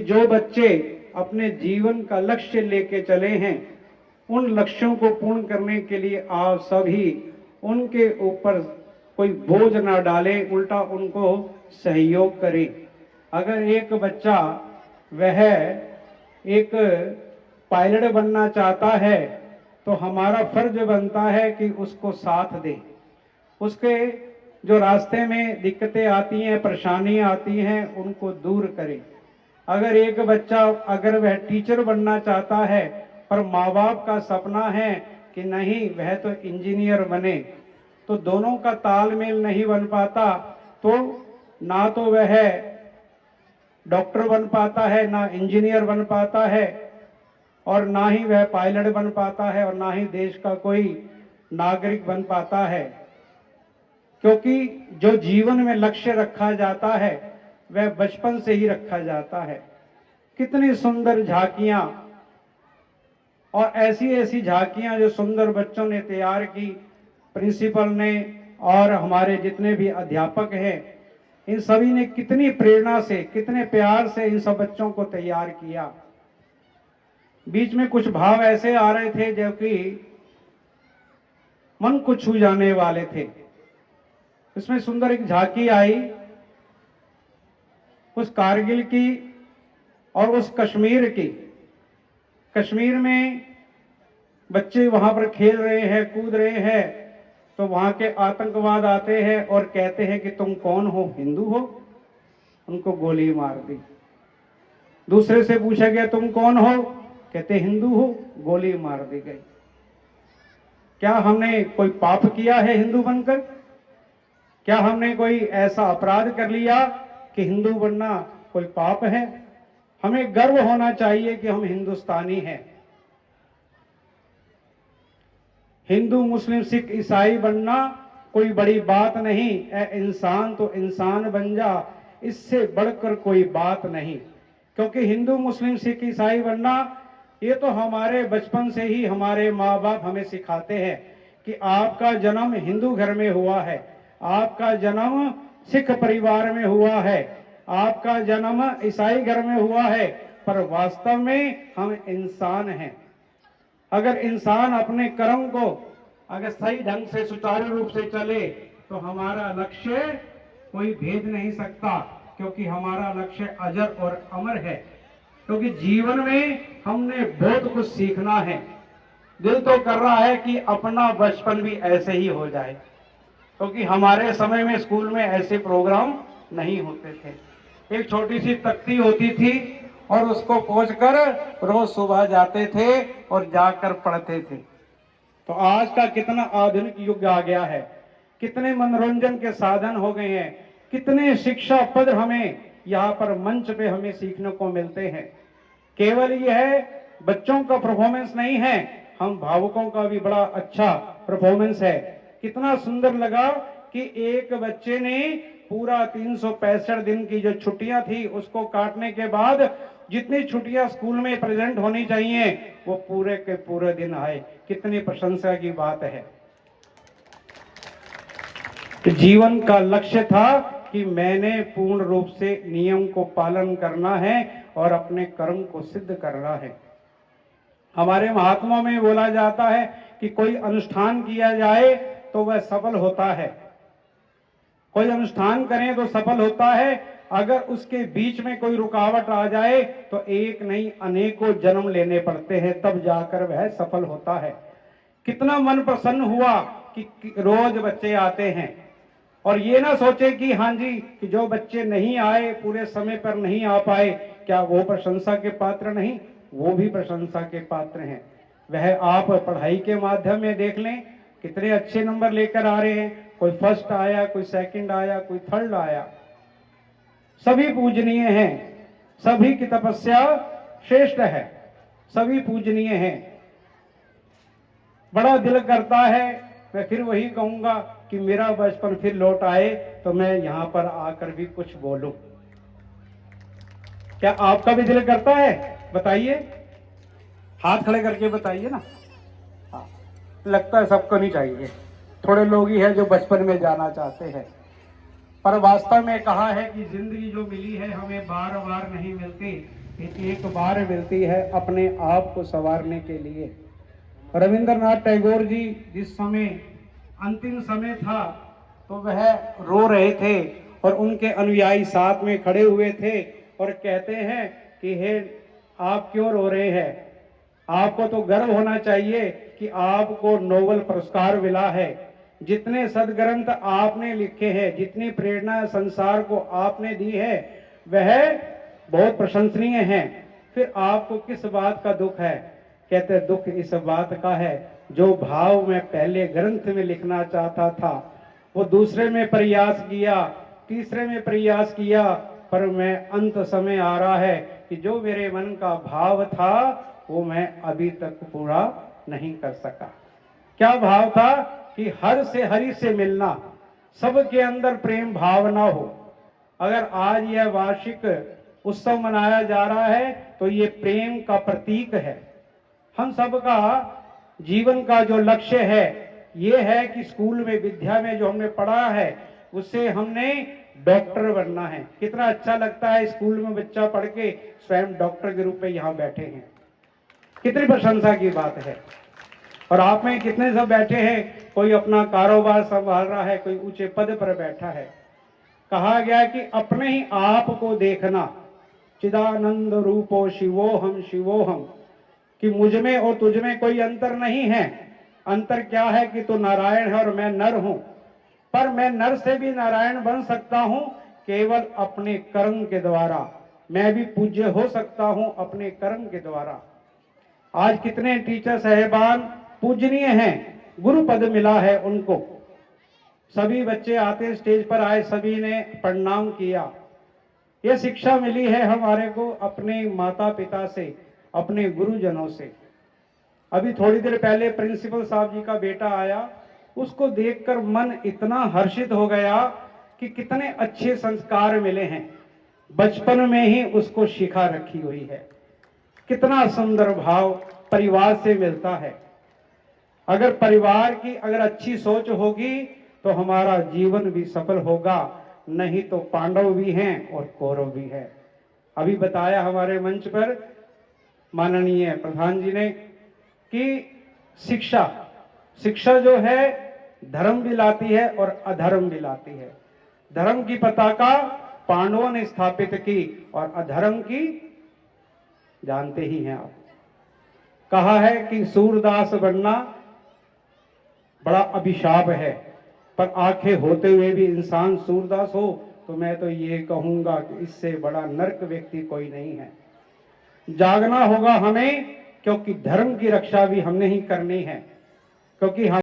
जो बच्चे अपने जीवन का लक्ष्य लेके चले हैं, उन लक्ष्यों को पूर्ण करने के लिए आप सभी उनके ऊपर कोई बोझ ना डालें, उल्टा उनको सहयोग करें। अगर एक बच्चा वह एक पायलट बनना चाहता है तो हमारा फर्ज बनता है कि उसको साथ दें, उसके जो रास्ते में दिक्कतें आती हैं, परेशानियां आती हैं, उनको दूर करें। अगर एक बच्चा अगर वह टीचर बनना चाहता है पर माँ बाप का सपना है कि नहीं वह तो इंजीनियर बने, तो दोनों का तालमेल नहीं बन पाता, तो ना तो वह डॉक्टर बन पाता है, ना इंजीनियर बन पाता है, और ना ही वह पायलट बन पाता है, और ना ही देश का कोई नागरिक बन पाता है। क्योंकि जो जीवन में लक्ष्य रखा जाता है वह बचपन से ही रखा जाता है। कितनी सुंदर झांकियां और ऐसी ऐसी झांकियां जो सुंदर बच्चों ने तैयार की, प्रिंसिपल ने और हमारे जितने भी अध्यापक हैं, इन सभी ने कितनी प्रेरणा से, कितने प्यार से इन सब बच्चों को तैयार किया। बीच में कुछ भाव ऐसे आ रहे थे जो कि मन को छू जाने वाले थे। इसमें सुंदर एक झांकी आई उस कारगिल की और उस कश्मीर की। कश्मीर में बच्चे वहां पर खेल रहे हैं, कूद रहे हैं, तो वहां के आतंकवाद आते हैं और कहते हैं कि तुम कौन हो, हिंदू हो? उनको गोली मार दी। दूसरे से पूछा गया तुम कौन हो, कहते हिंदू हो, गोली मार दी गई। क्या हमने कोई पाप किया है हिंदू बनकर? क्या हमने कोई ऐसा अपराध कर लिया कि हिंदू बनना कोई पाप है? हमें गर्व होना चाहिए कि हम हिंदुस्तानी हैं। हिंदू, मुस्लिम, सिख, ईसाई बनना कोई बड़ी बात नहीं। ए इंसान तो इंसान बन जा, इससे बढ़कर कोई बात नहीं। क्योंकि हिंदू, मुस्लिम, सिख, ईसाई बनना ये तो हमारे बचपन से ही हमारे माँ बाप हमें सिखाते हैं कि आपका जन्म हिंदू घर में हुआ है, आपका जन्म सिख परिवार में हुआ है, आपका जन्म ईसाई घर में हुआ है, पर वास्तव में हम इंसान हैं। अगर इंसान अपने कर्म को अगर सही ढंग से सुचारू रूप से चले तो हमारा लक्ष्य कोई भेद नहीं सकता, क्योंकि हमारा लक्ष्य अजर और अमर है। क्योंकि जीवन में हमने बहुत कुछ सीखना है। दिल तो कर रहा है कि अपना बचपन भी ऐसे ही हो जाए, क्योंकि हमारे समय में स्कूल में ऐसे प्रोग्राम नहीं होते थे। एक छोटी सी तख्ती होती थी और उसको पोंछ कर रोज सुबह जाते थे और जाकर पढ़ते थे। तो आज का कितना आधुनिक युग आ गया है, कितने मनोरंजन के साधन हो गए हैं, कितने शिक्षा पद हमें यहाँ पर मंच पे हमें सीखने को मिलते हैं। केवल यह बच्चों का परफॉर्मेंस नहीं है, हम भावुकों का भी बड़ा अच्छा परफॉर्मेंस है। कितना सुंदर लगा कि एक बच्चे ने पूरा 365 दिन की जो छुट्टियां थी उसको काटने के बाद जितनी छुट्टियां स्कूल में प्रेजेंट होनी चाहिए वो पूरे के पूरे दिन आए। कितनी प्रशंसा की बात है। जीवन का लक्ष्य था कि मैंने पूर्ण रूप से नियम को पालन करना है और अपने कर्म को सिद्ध करना है। हमारे महात्मा में बोला जाता है कि कोई अनुष्ठान किया जाए तो वह सफल होता है, कोई अनुष्ठान करें तो सफल होता है। अगर उसके बीच में कोई रुकावट आ जाए तो एक नहीं अनेकों जन्म लेने पड़ते हैं, तब जाकर वह सफल होता है। कितना मन प्रसन्न हुआ कि रोज बच्चे आते हैं, और ये ना सोचे कि हाँ जी कि जो बच्चे नहीं आए, पूरे समय पर नहीं आ पाए, क्या वो प्रशंसा के पात्र नहीं? वो भी प्रशंसा के पात्र हैं। वह आप पढ़ाई के माध्यम में देख लें, कितने अच्छे नंबर लेकर आ रहे हैं। कोई फर्स्ट आया, कोई सेकंड आया, कोई थर्ड आया। सभी पूजनीय हैं, सभी की तपस्या श्रेष्ठ है, सभी पूजनीय हैं। बड़ा दिल करता है, मैं फिर वही कहूंगा कि मेरा बचपन फिर लौट आए तो मैं यहां पर आकर भी कुछ बोलूं। क्या आपका भी दिल करता है? बताइए, हाथ खड़े करके बताइए ना। हाँ, लगता है सबको नहीं चाहिए, थोड़े लोग ही हैं जो बचपन में जाना चाहते हैं। पर वास्तव में कहा है कि जिंदगी जो मिली है हमें बार बार नहीं मिलती, एक बार मिलती है अपने आप को संवारने के लिए। रविंद्रनाथ टैगोर जी जिस समय अंतिम समय था तो वह रो रहे थे और उनके अनुयायी साथ में खड़े हुए थे और कहते हैं कि हे आप क्यों रो रहे हैं, आपको तो गर्व होना चाहिए कि आपको नोबेल पुरस्कार मिला है। जितने सदग्रंथ आपने लिखे हैं, जितनी प्रेरणा संसार को आपने दी है वह बहुत प्रशंसनीय है, फिर आपको किस बात का दुख है। कहते दुख इस बात का है जो भाव मैं पहले ग्रंथ में लिखना चाहता था वो दूसरे में प्रयास किया, तीसरे में प्रयास किया, पर मैं अंत समय आ रहा है कि जो मेरे मन का भाव था वो मैं अभी तक पूरा नहीं कर सका। क्या भाव था कि हर से हरि से मिलना, सबके अंदर प्रेम भावना हो। अगर आज यह वार्षिक उत्सव मनाया जा रहा है तो ये प्रेम का प्रतीक है। हम सबका जीवन का जो लक्ष्य है ये है कि स्कूल में विद्या में जो हमने पढ़ा है उससे हमने डॉक्टर बनना है। कितना अच्छा लगता है स्कूल में बच्चा पढ़ के स्वयं डॉक्टर के रूप में यहाँ बैठे हैं, कितनी प्रशंसा की बात है। और आप में कितने सब बैठे हैं, कोई अपना कारोबार संभाल रहा है, कोई ऊंचे पद पर बैठा है। कहा गया कि अपने ही आप को देखना, चिदानंद रूपो शिवोहम, कि मुझ में और तुझ में कोई अंतर नहीं है। अंतर क्या है कि तू नारायण है और मैं नर हूं, पर मैं नर से भी नारायण बन सकता हूं केवल अपने कर्म के द्वारा। मैं भी पूज्य हो सकता हूं अपने कर्म के द्वारा। आज कितने टीचर साहिबान पूजनीय हैं, गुरु पद मिला है उनको। सभी बच्चे आते स्टेज पर आए, सभी ने प्रणाम किया। यह शिक्षा मिली है हमारे को अपने माता पिता से, अपने गुरुजनों से। अभी थोड़ी देर पहले प्रिंसिपल साहब जी का बेटा आया, उसको देखकर मन इतना हर्षित हो गया कि कितने अच्छे संस्कार मिले हैं, बचपन में ही उसको शिखा रखी हुई है। कितना सुंदर भाव परिवार से मिलता है। अगर परिवार की अगर अच्छी सोच होगी तो हमारा जीवन भी सफल होगा, नहीं तो पांडव भी हैं और कौरव भी है। अभी बताया हमारे मंच पर माननीय प्रधान जी ने कि शिक्षा जो है धर्म भी लाती है और अधर्म भी लाती है। धर्म की पताका पांडवों ने स्थापित की और अधर्म की जानते ही हैं आप। कहा है कि सूरदास बनना बड़ा अभिशाप है, पर आंखें होते हुए भी इंसान सूरदास हो तो मैं तो ये कहूंगा कि इससे बड़ा नरक व्यक्ति कोई नहीं है। जागना होगा हमें, क्योंकि धर्म की रक्षा भी हमने ही करनी है, क्योंकि हम